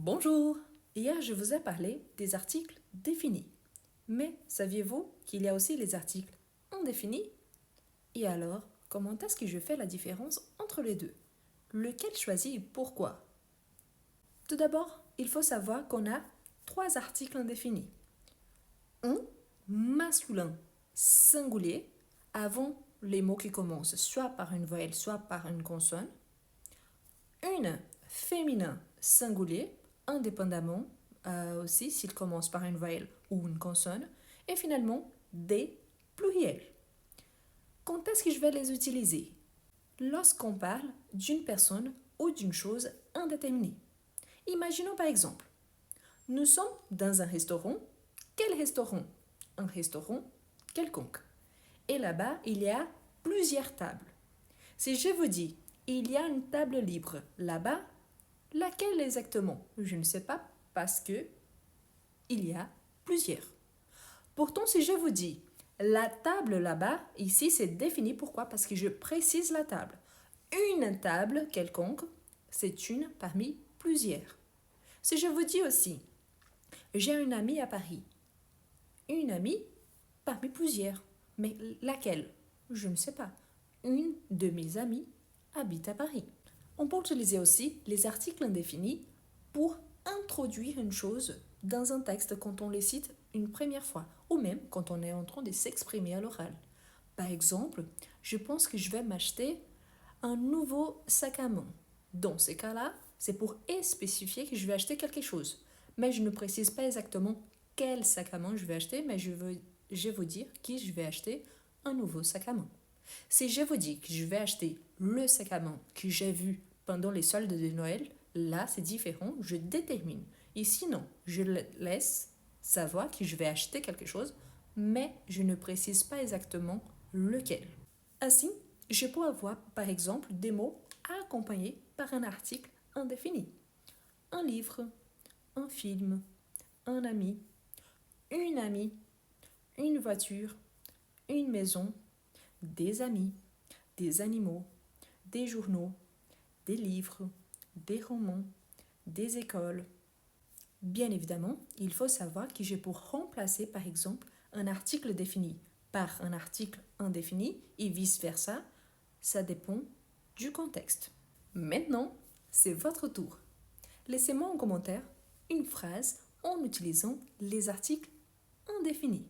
Bonjour! Hier, je vous ai parlé des articles définis. Mais saviez-vous qu'il y a aussi les articles indéfinis? Et alors, comment est-ce que je fais la différence entre les deux? Lequel choisir et pourquoi? Tout d'abord, il faut savoir qu'on a trois articles indéfinis. Un masculin singulier avant les mots qui commencent soit par une voyelle, soit par une consonne. Une féminin singulier, indépendamment aussi s'il commence par une voyelle ou une consonne. Et finalement, des pluriels. Quand est-ce que je vais les utiliser? Lorsqu'on parle d'une personne ou d'une chose indéterminée. Imaginons par exemple, nous sommes dans un restaurant. Quel restaurant? Un restaurant quelconque. Et là-bas, il y a plusieurs tables. Si je vous dis, il y a une table libre là-bas, laquelle exactement? Je ne sais pas parce que il y a plusieurs. Pourtant, si je vous dis, la table là-bas, ici c'est défini. Pourquoi? Parce que je précise la table. Une table quelconque, c'est une parmi plusieurs. Si je vous dis aussi, j'ai une amie à Paris. Une amie parmi plusieurs. Mais laquelle? Je ne sais pas. Une de mes amies habite à Paris. On peut utiliser aussi les articles indéfinis pour introduire une chose dans un texte quand on les cite une première fois, ou même quand on est en train de s'exprimer à l'oral. Par exemple, je pense que je vais m'acheter un nouveau sac à main. Dans ces cas-là, c'est pour spécifier que je vais acheter quelque chose. Mais je ne précise pas exactement quel sac à main je vais acheter, mais je vais vous dire que je vais acheter un nouveau sac à main. Si je vous dis que je vais acheter le sac à main que j'ai vu pendant les soldes de Noël, là c'est différent, je détermine. Et sinon, je laisse savoir que je vais acheter quelque chose, mais je ne précise pas exactement lequel. Ainsi, je peux avoir par exemple des mots accompagnés par un article indéfini. Un livre, un film, un ami, une amie, une voiture, une maison, des amis, des animaux, des journaux, des livres, des romans, des écoles. Bien évidemment, il faut savoir que j'ai pour remplacer par exemple un article défini par un article indéfini et vice-versa, ça dépend du contexte. Maintenant, c'est votre tour. Laissez-moi en commentaire une phrase en utilisant les articles indéfinis.